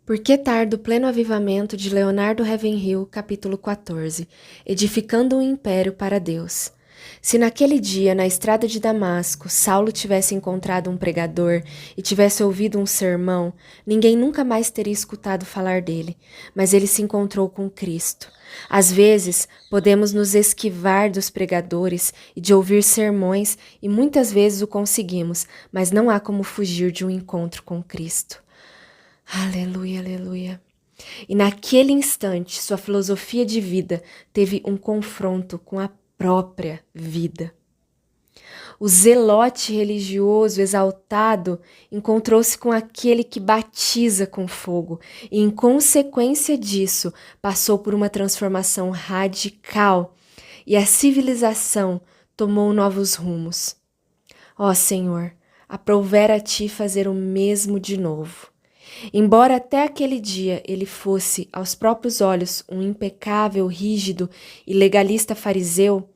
Por que tardo pleno avivamento de Leonardo Ravenhill, capítulo 14, edificando um império para Deus. Se naquele dia, na estrada de Damasco, Saulo tivesse encontrado um pregador e tivesse ouvido um sermão, ninguém nunca mais teria escutado falar dele, mas ele se encontrou com Cristo. Às vezes, podemos nos esquivar dos pregadores e de ouvir sermões, e muitas vezes o conseguimos, mas não há como fugir de um encontro com Cristo. Aleluia, aleluia. E naquele instante, sua filosofia de vida teve um confronto com a própria vida. O zelote religioso exaltado encontrou-se com aquele que batiza com fogo e, em consequência disso, passou por uma transformação radical e a civilização tomou novos rumos. Ó Senhor, aprouver a ti fazer o mesmo de novo. Embora até aquele dia ele fosse, aos próprios olhos, um impecável, rígido e legalista fariseu,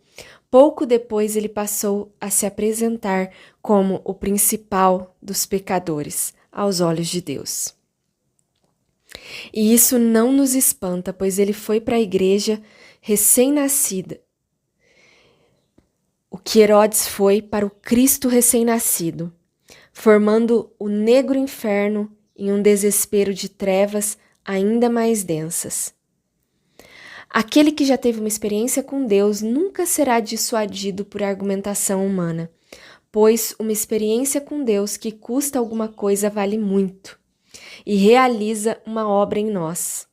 pouco depois ele passou a se apresentar como o principal dos pecadores, aos olhos de Deus. E isso não nos espanta, pois ele foi para a igreja recém-nascida, o que Herodes foi para o Cristo recém-nascido, formando o negro inferno em um desespero de trevas ainda mais densas. Aquele que já teve uma experiência com Deus nunca será dissuadido por argumentação humana, pois uma experiência com Deus que custa alguma coisa vale muito e realiza uma obra em nós.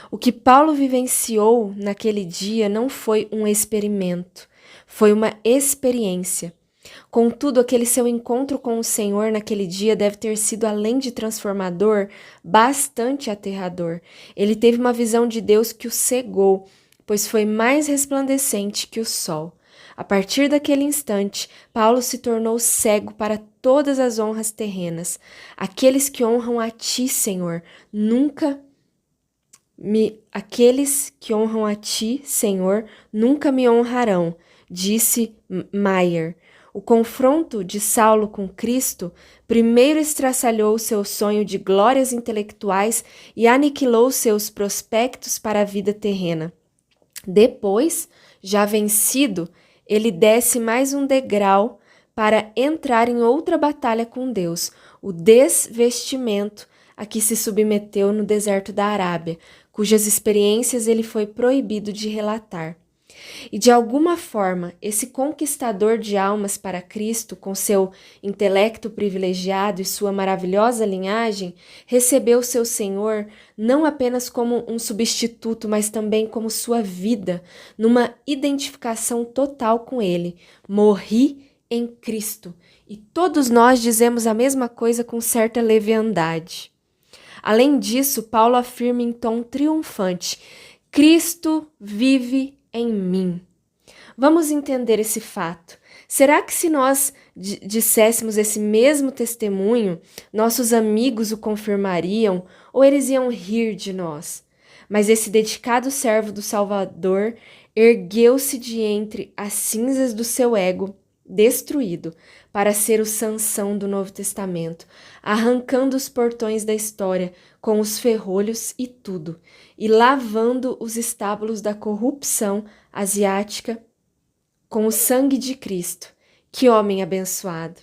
O que Paulo vivenciou naquele dia não foi um experimento, foi uma experiência. Contudo, aquele seu encontro com o Senhor naquele dia deve ter sido, além de transformador, bastante aterrador. Ele teve uma visão de Deus que o cegou, pois foi mais resplandecente que o sol. A partir daquele instante, Paulo se tornou cego para todas as honras terrenas. Aqueles que honram a ti, Senhor, Aqueles que honram a ti, Senhor, nunca me honrarão, disse Maier. O confronto de Saulo com Cristo primeiro estraçalhou seu sonho de glórias intelectuais e aniquilou seus prospectos para a vida terrena. Depois, já vencido, ele desce mais um degrau para entrar em outra batalha com Deus, o desvestimento a que se submeteu no deserto da Arábia, cujas experiências ele foi proibido de relatar. E de alguma forma, esse conquistador de almas para Cristo, com seu intelecto privilegiado e sua maravilhosa linhagem, recebeu seu Senhor não apenas como um substituto, mas também como sua vida, numa identificação total com ele. Morri em Cristo. E todos nós dizemos a mesma coisa com certa leviandade. Além disso, Paulo afirma em tom triunfante: Cristo vive em mim. Vamos entender esse fato. Será que se nós disséssemos esse mesmo testemunho, nossos amigos o confirmariam ou eles iam rir de nós? Mas esse dedicado servo do Salvador ergueu-se de entre as cinzas do seu ego destruído para ser o Sansão do Novo Testamento, arrancando os portões da história com os ferrolhos e tudo, e lavando os estábulos da corrupção asiática com o sangue de Cristo. Que homem abençoado!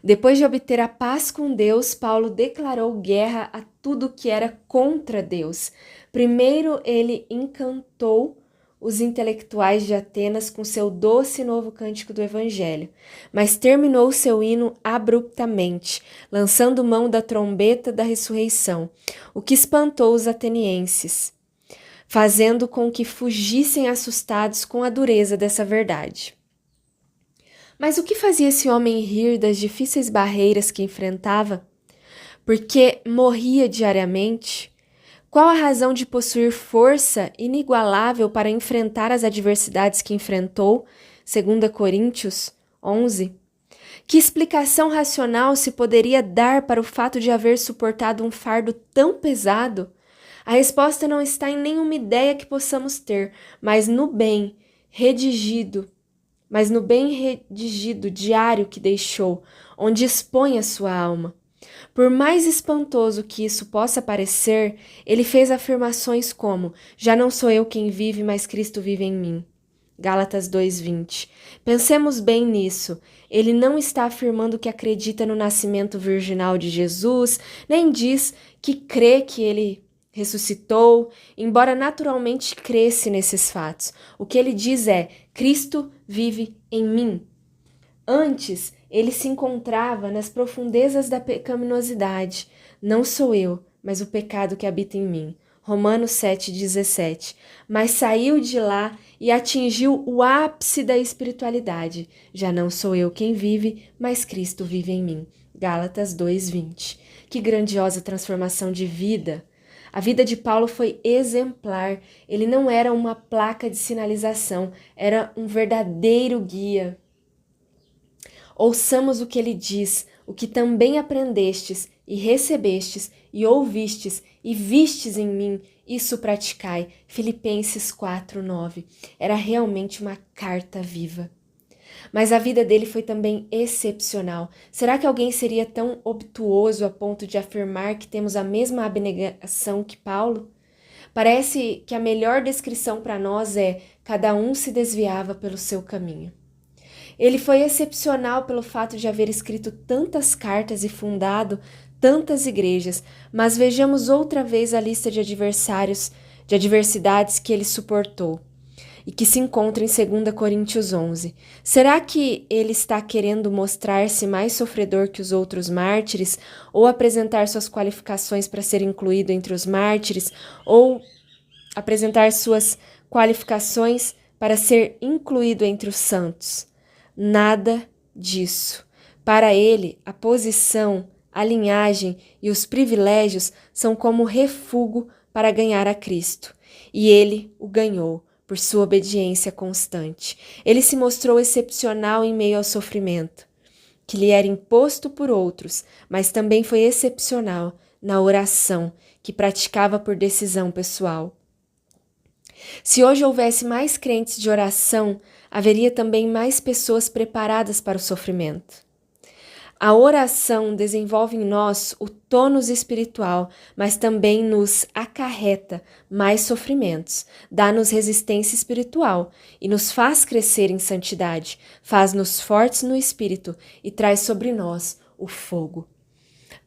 Depois de obter a paz com Deus, Paulo declarou guerra a tudo que era contra Deus. Primeiro, ele encantou os intelectuais de Atenas com seu doce novo cântico do Evangelho, mas terminou seu hino abruptamente, lançando mão da trombeta da ressurreição, o que espantou os atenienses, fazendo com que fugissem assustados com a dureza dessa verdade. Mas o que fazia esse homem rir das difíceis barreiras que enfrentava? Porque morria diariamente? Qual a razão de possuir força inigualável para enfrentar as adversidades que enfrentou? 2 Coríntios 11. Que explicação racional se poderia dar para o fato de haver suportado um fardo tão pesado? A resposta não está em nenhuma ideia que possamos ter, mas no bem redigido diário que deixou, onde expõe a sua alma. Por mais espantoso que isso possa parecer, ele fez afirmações como: já não sou eu quem vive, mas Cristo vive em mim. Gálatas 2:20. Pensemos bem nisso. Ele não está afirmando que acredita no nascimento virginal de Jesus, nem diz que crê que ele ressuscitou, embora naturalmente cresce nesses fatos. O que ele diz é: Cristo vive em mim. Antes, ele se encontrava nas profundezas da pecaminosidade. Não sou eu, mas o pecado que habita em mim. Romanos 7,17. Mas saiu de lá e atingiu o ápice da espiritualidade. Já não sou eu quem vive, mas Cristo vive em mim. Gálatas 2,20. Que grandiosa transformação de vida! A vida de Paulo foi exemplar. Ele não era uma placa de sinalização, era um verdadeiro guia. Ouçamos o que ele diz, o que também aprendestes, e recebestes, e ouvistes, e vistes em mim, isso praticai. Filipenses 4:9. Era realmente uma carta viva. Mas a vida dele foi também excepcional. Será que alguém seria tão obtuoso a ponto de afirmar que temos a mesma abnegação que Paulo? Parece que a melhor descrição para nós é: cada um se desviava pelo seu caminho. Ele foi excepcional pelo fato de haver escrito tantas cartas e fundado tantas igrejas, mas vejamos outra vez a lista de adversidades que ele suportou e que se encontra em 2 Coríntios 11. Será que ele está querendo mostrar-se mais sofredor que os outros mártires, ou apresentar suas qualificações para ser incluído entre os mártires, ou apresentar suas qualificações para ser incluído entre os santos? Nada disso. Para ele, a posição, a linhagem e os privilégios são como refúgio para ganhar a Cristo. E ele o ganhou por sua obediência constante. Ele se mostrou excepcional em meio ao sofrimento, que lhe era imposto por outros, mas também foi excepcional na oração, que praticava por decisão pessoal. Se hoje houvesse mais crentes de oração, haveria também mais pessoas preparadas para o sofrimento. A oração desenvolve em nós o tônus espiritual, mas também nos acarreta mais sofrimentos, dá-nos resistência espiritual e nos faz crescer em santidade, faz-nos fortes no espírito e traz sobre nós o fogo.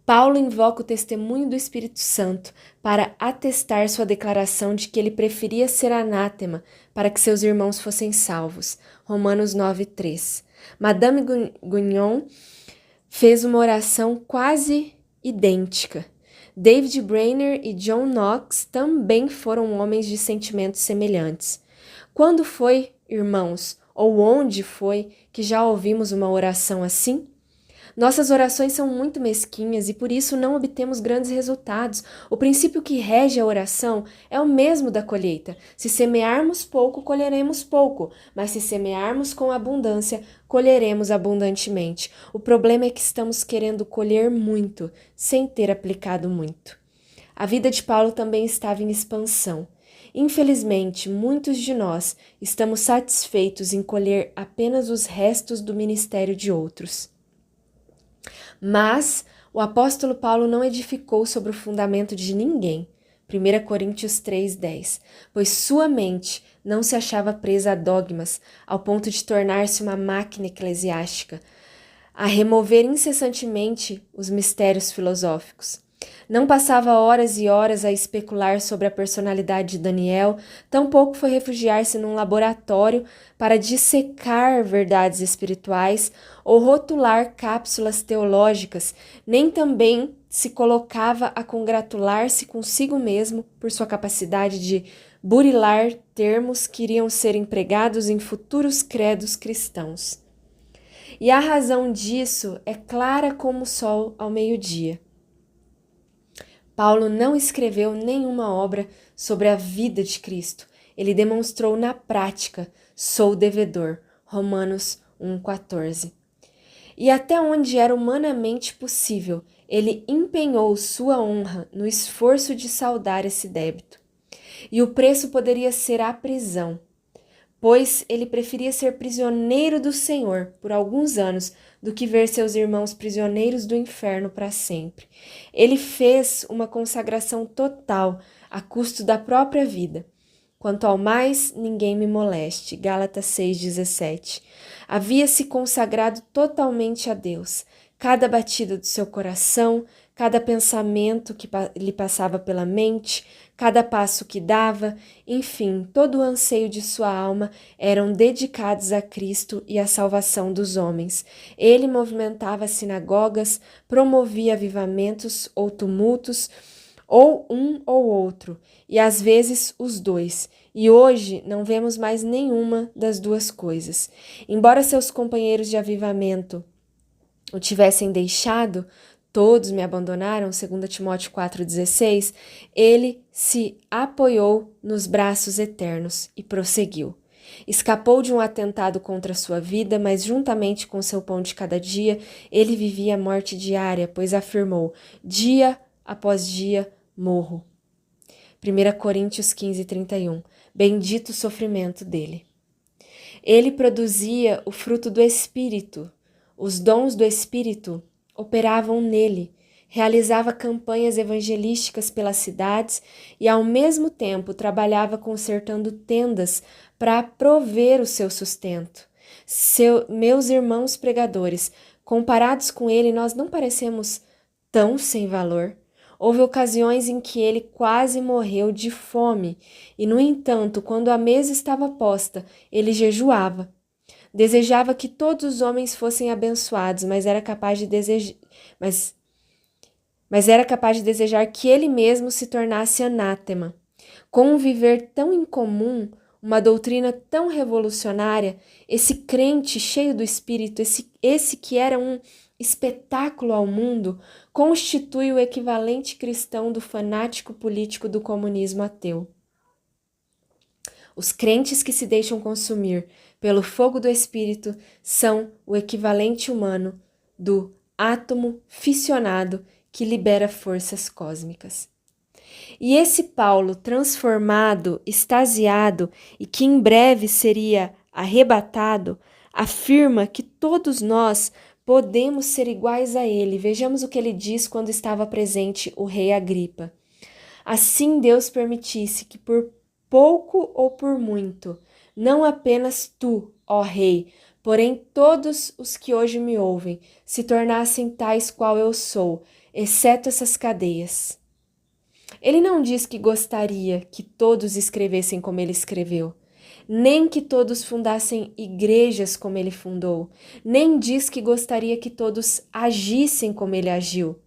Paulo invoca o testemunho do Espírito Santo para atestar sua declaração de que ele preferia ser anátema para que seus irmãos fossem salvos. Romanos 9:3. Madame Guignon fez uma oração quase idêntica. David Brainerd e John Knox também foram homens de sentimentos semelhantes. Quando foi, irmãos, ou onde foi que já ouvimos uma oração assim? Nossas orações são muito mesquinhas e por isso não obtemos grandes resultados. O princípio que rege a oração é o mesmo da colheita. Se semearmos pouco, colheremos pouco, mas se semearmos com abundância, colheremos abundantemente. O problema é que estamos querendo colher muito, sem ter aplicado muito. A vida de Paulo também estava em expansão. Infelizmente, muitos de nós estamos satisfeitos em colher apenas os restos do ministério de outros. Mas o apóstolo Paulo não edificou sobre o fundamento de ninguém. 1 Coríntios 3:10. Pois sua mente não se achava presa a dogmas, ao ponto de tornar-se uma máquina eclesiástica, a remover incessantemente os mistérios filosóficos. Não passava horas e horas a especular sobre a personalidade de Daniel, tampouco foi refugiar-se num laboratório para dissecar verdades espirituais ou rotular cápsulas teológicas, nem também se colocava a congratular-se consigo mesmo por sua capacidade de burilar termos que iriam ser empregados em futuros credos cristãos. E a razão disso é clara como o sol ao meio-dia. Paulo não escreveu nenhuma obra sobre a vida de Cristo. Ele demonstrou na prática: sou devedor. Romanos 1,14. E até onde era humanamente possível, ele empenhou sua honra no esforço de saldar esse débito. E o preço poderia ser a prisão. pois ele preferia ser prisioneiro do Senhor por alguns anos do que ver seus irmãos prisioneiros do inferno para sempre. Ele fez uma consagração total a custo da própria vida. Quanto ao mais, ninguém me moleste. Gálatas 6,17. Havia se consagrado totalmente a Deus. Cada batida do seu coração, cada pensamento que lhe passava pela mente, cada passo que dava, enfim, todo o anseio de sua alma eram dedicados a Cristo e à salvação dos homens. Ele movimentava as sinagogas, promovia avivamentos ou tumultos, ou um ou outro, e às vezes os dois. E hoje não vemos mais nenhuma das duas coisas. Embora seus companheiros de avivamento o tivessem deixado, todos me abandonaram, 2 Timóteo 4,16, ele se apoiou nos braços eternos e prosseguiu. Escapou de um atentado contra sua vida, mas juntamente com seu pão de cada dia, ele vivia a morte diária, pois afirmou, dia após dia morro. 1 Coríntios 15:31. Bendito o sofrimento dele. Ele produzia o fruto do Espírito. Os dons do Espírito operavam nele. Realizava campanhas evangelísticas pelas cidades e, ao mesmo tempo, trabalhava consertando tendas para prover o seu sustento. Meus irmãos pregadores, comparados com ele, nós não parecemos tão sem valor. Houve ocasiões em que ele quase morreu de fome, e, no entanto, quando a mesa estava posta, ele jejuava. Desejava que todos os homens fossem abençoados, mas era capaz de desejar que ele mesmo se tornasse anátema. Com um viver tão incomum, uma doutrina tão revolucionária, esse crente cheio do Espírito, esse que era um espetáculo ao mundo, constitui o equivalente cristão do fanático político do comunismo ateu. Os crentes que se deixam consumir pelo fogo do Espírito são o equivalente humano do átomo fissionado que libera forças cósmicas. E esse Paulo transformado, extasiado e que em breve seria arrebatado, afirma que todos nós podemos ser iguais a ele. Vejamos o que ele diz quando estava presente o rei Agripa. Assim Deus permitisse que por pouco ou por muito, não apenas tu, ó rei, porém todos os que hoje me ouvem, se tornassem tais qual eu sou, exceto essas cadeias. Ele não diz que gostaria que todos escrevessem como ele escreveu, nem que todos fundassem igrejas como ele fundou, nem diz que gostaria que todos agissem como ele agiu,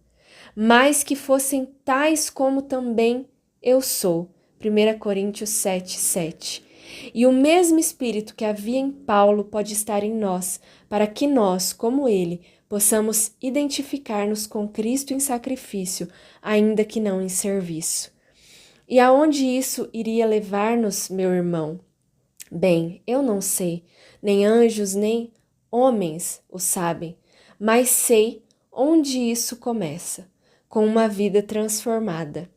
mas que fossem tais como também eu sou. 1 Coríntios 7:7. E o mesmo Espírito que havia em Paulo pode estar em nós, para que nós, como ele, possamos identificar-nos com Cristo em sacrifício, ainda que não em serviço. E aonde isso iria levar-nos, meu irmão? Bem, eu não sei, nem anjos, nem homens o sabem, mas sei onde isso começa, com uma vida transformada.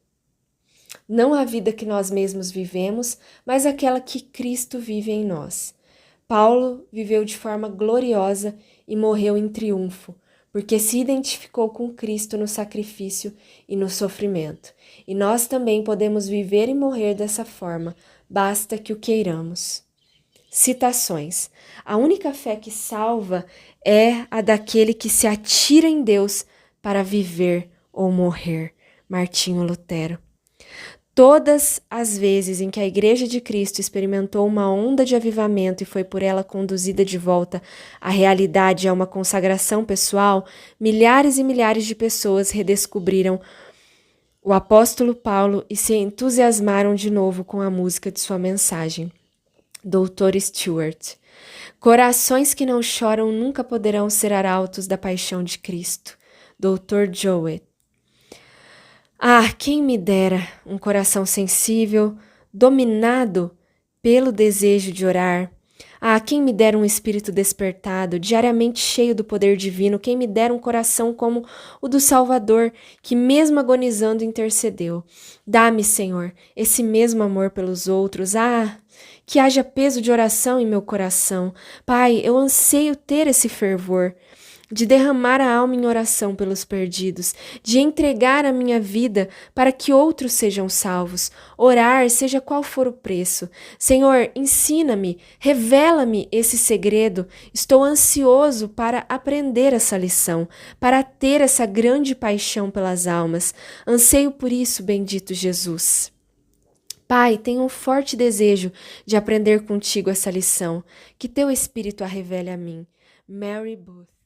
Não a vida que nós mesmos vivemos, mas aquela que Cristo vive em nós. Paulo viveu de forma gloriosa e morreu em triunfo, porque se identificou com Cristo no sacrifício e no sofrimento. E nós também podemos viver e morrer dessa forma, basta que o queiramos. Citações. A única fé que salva é a daquele que se atira em Deus para viver ou morrer. Martinho Lutero. Todas as vezes em que a Igreja de Cristo experimentou uma onda de avivamento e foi por ela conduzida de volta à realidade, a uma consagração pessoal, milhares e milhares de pessoas redescobriram o apóstolo Paulo e se entusiasmaram de novo com a música de sua mensagem. Dr. Stewart. Corações que não choram nunca poderão ser arautos da paixão de Cristo. Dr. Jowett. Ah, quem me dera um coração sensível, dominado pelo desejo de orar, Ah, quem me dera um espírito despertado, diariamente cheio do poder divino, quem me dera um coração como o do Salvador, que mesmo agonizando intercedeu. Dá-me, Senhor, esse mesmo amor pelos outros. Ah, que haja peso de oração em meu coração. Pai, eu anseio ter esse fervor de derramar a alma em oração pelos perdidos, de entregar a minha vida para que outros sejam salvos, orar, seja qual for o preço. Senhor, ensina-me, revela-me esse segredo. Estou ansioso para aprender essa lição, para ter essa grande paixão pelas almas. Anseio por isso, bendito Jesus. Pai, tenho um forte desejo de aprender contigo essa lição. Que teu Espírito a revele a mim. Mary Booth.